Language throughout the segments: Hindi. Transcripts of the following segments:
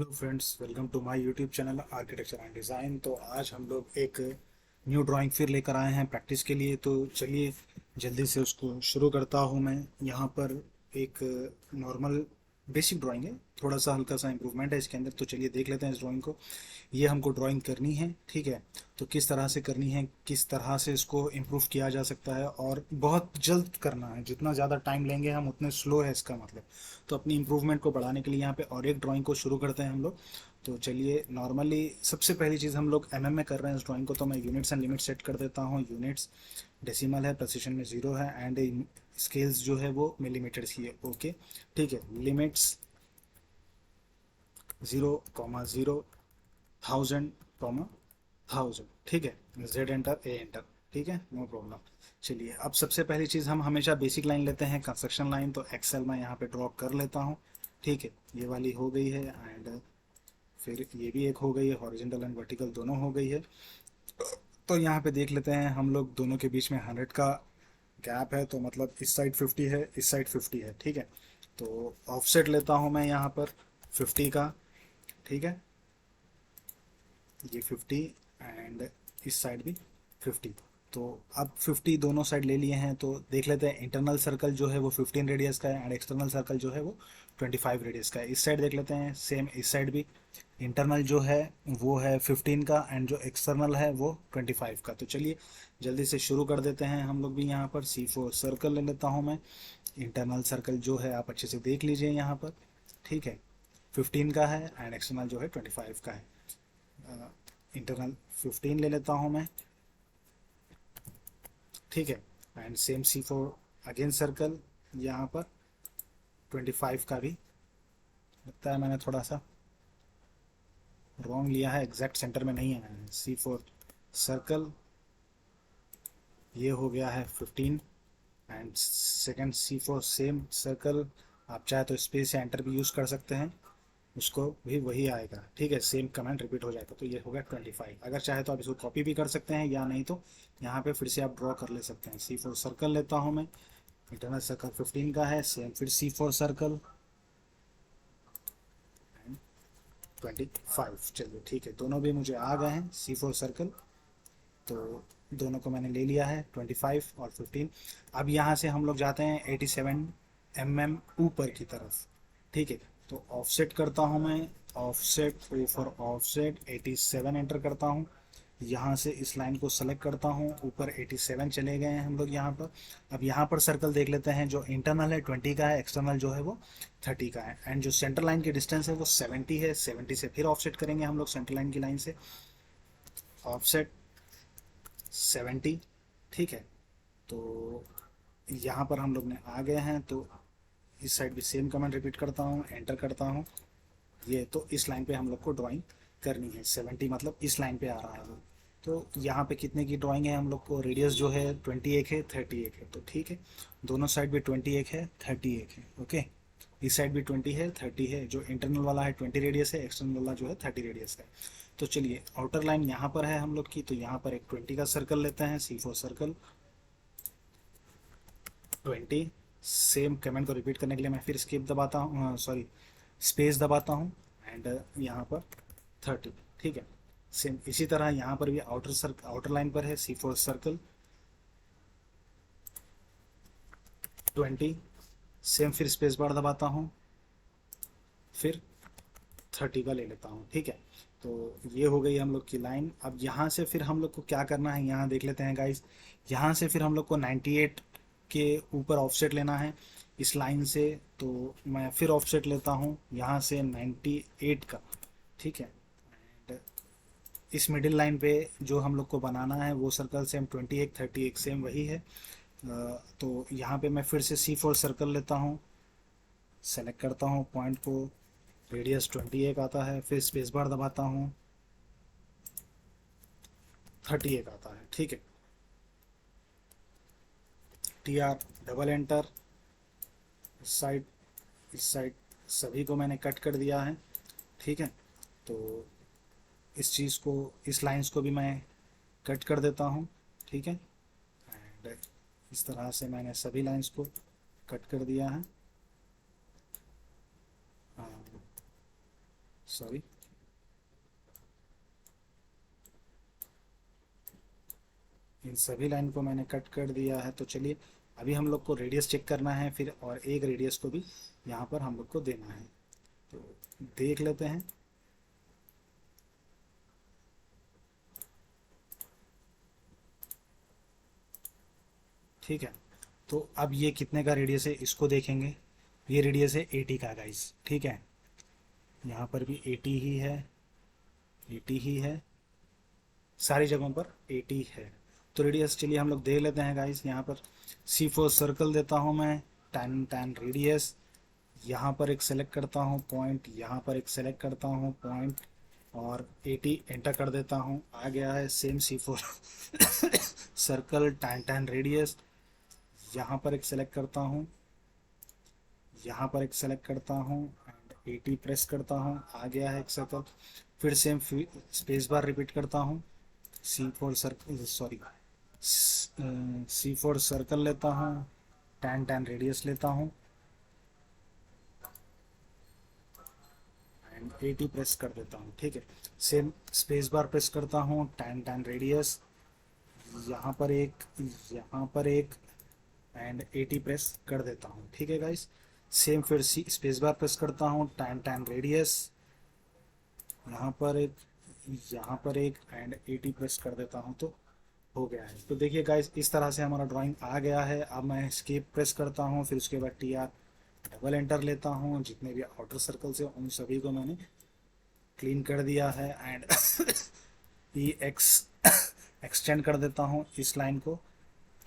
Hello friends, welcome to my YouTube channel architecture and design. तो आज हम लोग एक न्यू ड्राइंग फिर लेकर आए हैं प्रैक्टिस के लिए। तो चलिए जल्दी से उसको शुरू करता हूँ मैं। यहाँ पर एक नॉर्मल बेसिक ड्राइंग है, थोड़ा सा हल्का सा इम्प्रूवमेंट है इसके अंदर। तो चलिए देख लेते हैं इस ड्राइंग को। ये हमको ड्राइंग करनी है, ठीक है। तो किस तरह से करनी है, किस तरह से इसको इम्प्रूव किया जा सकता है, और बहुत जल्द करना है। जितना ज़्यादा टाइम लेंगे हम उतने स्लो है इसका मतलब। तो अपनी इम्प्रूवमेंट को बढ़ाने के लिए यहाँ पे और एक ड्राइंग को शुरू करते हैं हम लोग। तो चलिए, नॉर्मली सबसे पहली चीज़ हम लोग एमएम में कर रहे हैं इस ड्राइंग को। तो मैं यूनिट्स एंड लिमिट सेट कर देता हूँ। यूनिट्स डेसिमल है, प्रेसिशन में 0 है, एंड स्केल्स जो है वो मिलीमीटर्स की है। ओके, ठीक है। लिमिट्स 0,0, 1000,000, ठीक है। जेड एंटर, ए एंटर, ठीक है, नो प्रॉब्लम। चलिए, अब सबसे पहली चीज़ हम हमेशा बेसिक लाइन लेते हैं, कंस्ट्रक्शन लाइन। तो एक्सेल में यहाँ पे ड्रॉ कर लेता हूँ, ठीक है। ये वाली हो गई है, एंड फिर ये भी एक हो गई है, हॉरिजेंटल एंड वर्टिकल दोनों हो गई है। तो यहाँ पे देख लेते हैं हम लोग, दोनों के बीच में 100 का गैप है। तो मतलब इस साइड 50 है, इस साइड 50 है, ठीक है। तो ऑफसेट लेता हूँ मैं यहाँ पर 50 का, ठीक है। ये 50, एंड इस साइड भी 50। तो अब 50 दोनों साइड ले लिए हैं। तो देख लेते हैं, इंटरनल सर्कल जो है वो 15 रेडियस का है, एंड एक्सटर्नल सर्कल जो है वो 25 रेडियस का है। इस साइड देख लेते हैं, सेम इस साइड भी इंटरनल जो है वो है 15 का, एंड जो एक्सटर्नल है वो 25 का। तो चलिए जल्दी से शुरू कर देते हैं हम लोग भी। यहाँ पर C4 सर्कल ले लेता हूँ मैं। इंटरनल सर्कल जो है आप अच्छे से देख लीजिए यहाँ पर, ठीक है। 15 का है, एंड एक्सटर्नल जो है 25 का है। इंटरनल 15 ले लेता हूँ मैं, ठीक है। And same C4 again circle यहाँ पर 25 का भी। लगता है मैंने थोड़ा सा रॉन्ग लिया है, एग्जैक्ट सेंटर में नहीं आया है। C4 सर्कल ये हो गया है 15, and second C4 same circle. आप चाहे तो स्पेस या एंटर भी यूज़ कर सकते हैं, उसको भी वही आएगा, ठीक है। सेम कमेंट रिपीट हो जाएगा। तो ये हो गया 25। अगर चाहे तो आप इसको कॉपी भी कर सकते हैं, या नहीं तो यहाँ पे फिर से आप ड्रॉ कर ले सकते हैं। C4 सर्कल लेता हूँ मैं। इंटरनल सर्कल 15 का है, सेम फिर C4 सर्कल 25। चलिए ठीक है, दोनों भी मुझे आ गए हैं C4 सर्कल। तो दोनों को मैंने ले लिया है, 25 और 15। अब यहाँ से हम लोग जाते हैं 87 mm ऊपर की तरफ, ठीक है। तो ऑफसेट करता हूँ मैं। Offset, O for offset 87 enter करता हूँ। यहाँ से इस लाइन को सेलेक्ट करता हूँ, ऊपर 87 चले गए हैं हम लोग यहाँ पर। अब यहाँ पर सर्कल देख लेते हैं, जो इंटरनल है 20 का है, एक्सटर्नल जो है वो 30 का है, एंड जो सेंटर लाइन की डिस्टेंस है वो 70 है। 70 से फिर ऑफसेट करेंगे हम लोग सेंटर लाइन की लाइन से। ऑफसेट 70, ठीक है। तो यहाँ पर हम लोग ने आ गए हैं। तो इस साइड भी सेम कमांड रिपीट करता हूँ, एंटर करता हूँ। ये तो इस लाइन पे हम लोग को ड्राइंग करनी है। 70 मतलब इस लाइन पे आ रहा है वो। तो यहाँ पे कितने की ड्राइंग है हम लोग को, रेडियस जो है 21 है, 31 है। तो ठीक है, दोनों साइड भी 21 है, 31 है, ओके। इस साइड भी 20 है, 30 है। जो इंटरनल वाला है 20 रेडियस है, एक्सटर्नल वाला जो है 30 रेडियस का है। तो चलिए, आउटर लाइन यहाँ पर है हम लोग की। तो यहाँ पर एक 20 का सर्कल लेते हैं, C4 सर्कल 20। सेम कमेंट को रिपीट करने के लिए मैं फिर स्किप दबाता हूँ, सॉरी स्पेस दबाता हूँ, एंड यहाँ पर 30, ठीक है। सेम इसी तरह यहाँ पर भी आउटर लाइन पर है C4 सर्कल 20। सेम फिर स्पेस बार दबाता हूँ, फिर 30 का ले लेता हूँ, ठीक है। तो ये हो गई हम लोग की लाइन। अब यहाँ से फिर हम लोग को क्या करना है, यहाँ देख लेते हैं गाइस। यहाँ से फिर हम लोग को 98 के ऊपर ऑफसेट लेना है इस लाइन से। तो मैं फिर ऑफसेट लेता हूँ यहाँ से 98 का, ठीक है। एंड इस मिडिल लाइन पे जो हम लोग को बनाना है वो सर्कल सेम 21 31 सेम वही है। तो यहाँ पे मैं फिर से C4 सर्कल लेता हूँ, सेलेक्ट करता हूँ पॉइंट को। रेडियस 21 आता है, फिर स्पेस बार दबाता हूँ, 31 आता है, ठीक है। TR double enter. इस साइड, इस साइड सभी को मैंने कट कर दिया है, ठीक है। तो इस चीज़ को, इस लाइंस को भी मैं कट कर देता हूँ, ठीक है। एंड इस तरह से मैंने सभी लाइंस को कट कर दिया है। सॉरी, इन सभी लाइन को मैंने कट कर दिया है। तो चलिए, अभी हम लोग को रेडियस चेक करना है फिर, और एक रेडियस को भी यहाँ पर हम लोग को देना है। तो देख लेते हैं। ठीक है, तो अब ये कितने का रेडियस है इसको देखेंगे। ये रेडियस है 80 का गाइस, ठीक है। यहाँ पर भी 80 ही है, 80 ही है, सारी जगहों पर 80 है। तो रेडियस चलिए हम लोग देख लेते हैं गाइस। यहाँ पर C4 सर्कल देता हूँ मैं, टैन टैन रेडियस। यहाँ पर एक सेलेक्ट करता हूँ पॉइंट, यहाँ पर एक सेलेक्ट करता हूँ पॉइंट, और 80 एंटर कर देता हूँ। आ गया है same C4 circle, tan tan radius. यहाँ पर एक सेलेक्ट करता हूँ, यहाँ पर एक सेलेक्ट करता हूँ, एंड 80 प्रेस करता हूँ। आ गया है एक सर्कल। फिर सेम स्पेस बार रिपीट करता हूँ। C4 circle, sorry, C4 circle लेता हूँ, टैन टैन रेडियस लेता हूँ, एंड 80 प्रेस कर देता हूँ। ठीक है, सेम स्पेस बार प्रेस करता हूँ, टैन टैन रेडियस, यहाँ पर एक, यहाँ पर एक, एंड 80 प्रेस कर देता हूँ। ठीक है गाइस, सेम फिर सी स्पेस बार प्रेस करता हूँ, टैन टैन रेडियस, यहाँ पर एक, यहाँ पर एक, एंड 80 प्रेस कर देता हूँ। तो हो गया है। तो देखिए गाइस, इस तरह से हमारा ड्राइंग आ गया है। अब मैं एस्केप प्रेस करता हूँ, फिर उसके बाद TR डबल एंटर लेता हूँ। जितने भी आउटर सर्कल्स हैं उन सभी को मैंने क्लीन कर दिया है, एंड EX एक्सटेंड कर देता हूँ इस लाइन को,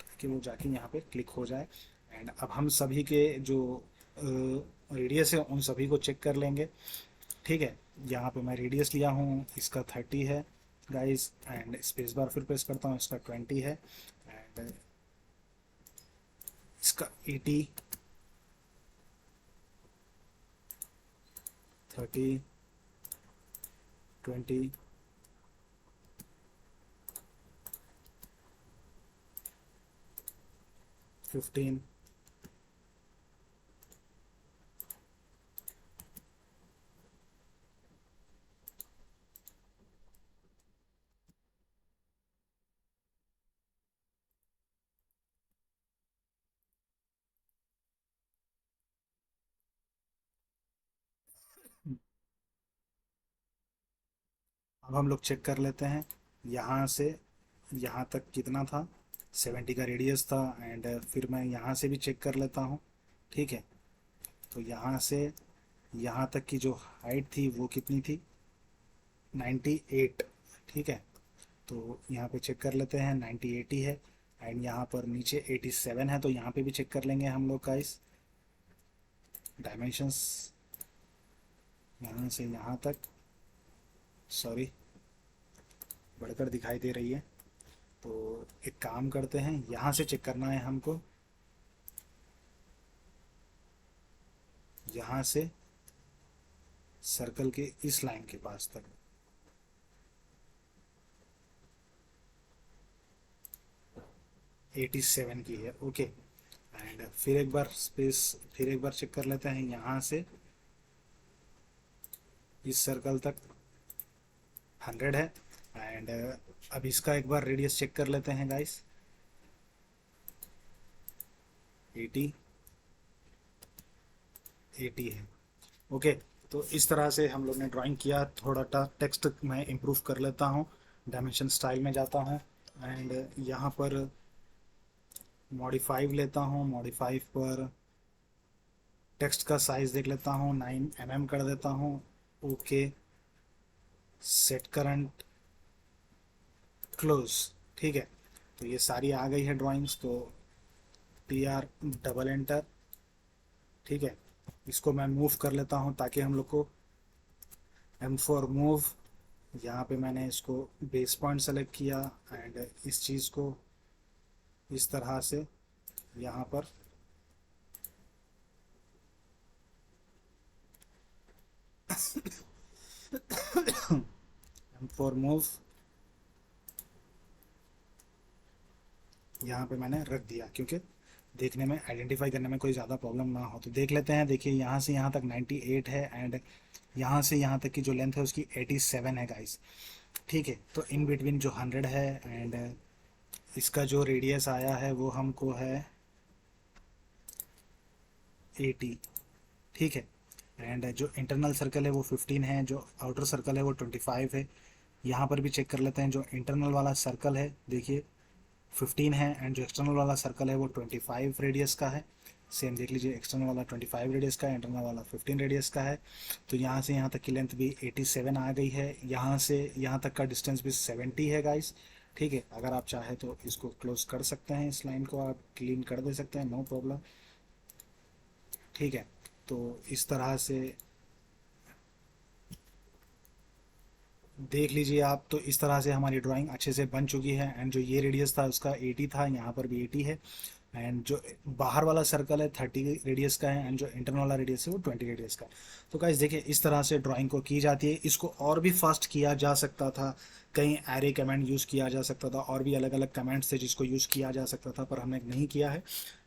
ताकि वो जाके यहाँ पे क्लिक हो जाए। एंड अब हम सभी के जो रेडियस है उन सभी को चेक कर लेंगे। ठीक है, यहाँ पे मैं रेडियस लिया हूँ, इसका 30 है गाइस, एंड स्पेस बार फिर प्रेस करता हूँ, इसका 20 है, एंड इसका 80, 30, 20, 15, अब हम लोग चेक कर लेते हैं यहाँ से यहाँ तक कितना था। 70 का रेडियस था, एंड फिर मैं यहाँ से भी चेक कर लेता हूँ। ठीक है, तो यहाँ से यहाँ तक की जो हाइट थी वो कितनी थी, 98। ठीक है, तो यहाँ पे चेक कर लेते हैं, 98 ही है, एंड यहाँ पर नीचे 87 है। तो यहाँ पे भी चेक कर लेंगे हम लोग का इस डायमेंशंस, यहाँ से यहाँ तक, सॉरी, बढ़कर दिखाई दे रही है। तो एक काम करते हैं, यहाँ से चेक करना है हमको, यहाँ से सर्कल के इस लाइन के पास तक। 87 की है, ओके। एंड फिर एक बार स्पेस, फिर एक बार चेक कर लेते हैं, यहाँ से इस सर्कल तक 100 है। एंड अब इसका एक बार रेडियस चेक कर लेते हैं गाइस, 80, 80 है, ओके। तो इस तरह से हम लोग ने ड्राइंग किया। थोड़ा टेक्स्ट मैं इम्प्रूव कर लेता हूँ, डायमेंशन स्टाइल में जाता हूँ, एंड यहाँ पर मॉडिफाई लेता हूँ। मॉडिफाई पर टेक्स्ट का साइज देख लेता हूँ, 9 mm कर देता हूँ, ओके। सेट करंट, क्लोज, ठीक है। तो ये सारी आ गई है ड्राइंग्स। तो TR डबल एंटर, ठीक है। इसको मैं मूव कर लेता हूँ ताकि हम लोग को M4 मूव, यहाँ पे मैंने इसको बेस पॉइंट सेलेक्ट किया, एंड इस चीज़ को इस तरह से यहाँ पर M4 मूव यहाँ पे मैंने रख दिया, क्योंकि देखने में, आइडेंटिफाई करने में कोई ज़्यादा प्रॉब्लम ना हो। तो देख लेते हैं, देखिए यहाँ से यहाँ तक 98 है, एंड यहाँ से यहाँ तक की जो लेंथ है उसकी 87 है गाइस। ठीक है, तो इन बिटवीन जो 100 है एंड इसका जो रेडियस आया है वो हमको है 80। ठीक है, एंड जो इंटरनल सर्कल है वो 15 है, जो आउटर सर्कल है वो 25 है। यहाँ पर भी चेक कर लेते हैं, जो इंटरनल वाला सर्कल है देखिए 15 है एंड जो एक्सटर्नल वाला सर्कल है वो 25 रेडियस का है। सेम देख लीजिए, एक्सटर्नल वाला 25 रेडियस का है, इंटरनल वाला 15 रेडियस का है। तो यहाँ से यहाँ तक की लेंथ भी 87 आ गई है, यहाँ से यहाँ तक का डिस्टेंस भी 70 है गाइस। ठीक है, अगर आप चाहे तो इसको क्लोज कर सकते हैं, इस लाइन को आप क्लीन कर दे सकते हैं, नो प्रॉब्लम। ठीक है, तो इस तरह से देख लीजिए आप, तो इस तरह से हमारी ड्राइंग अच्छे से बन चुकी है। एंड जो ये रेडियस था उसका 80 था, यहाँ पर भी 80 है। एंड जो बाहर वाला सर्कल है 30 रेडियस का है एंड जो इंटरनल वाला रेडियस है वो 20 रेडियस का है। तो गाइस देखिए, इस तरह से ड्राइंग को की जाती है। इसको और भी फास्ट किया जा सकता था, कहीं एरे कमेंट यूज़ किया जा सकता था, और भी अलग अलग कमेंट्स थे जिसको यूज़ किया जा सकता था, पर हमने नहीं किया है।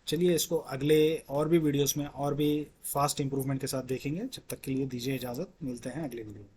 चलिए इसको अगले और भी वीडियोस में और भी फास्ट इंप्रूवमेंट के साथ देखेंगे। जब तक के लिए दीजिए इजाज़त, मिलते हैं अगले वीडियो में।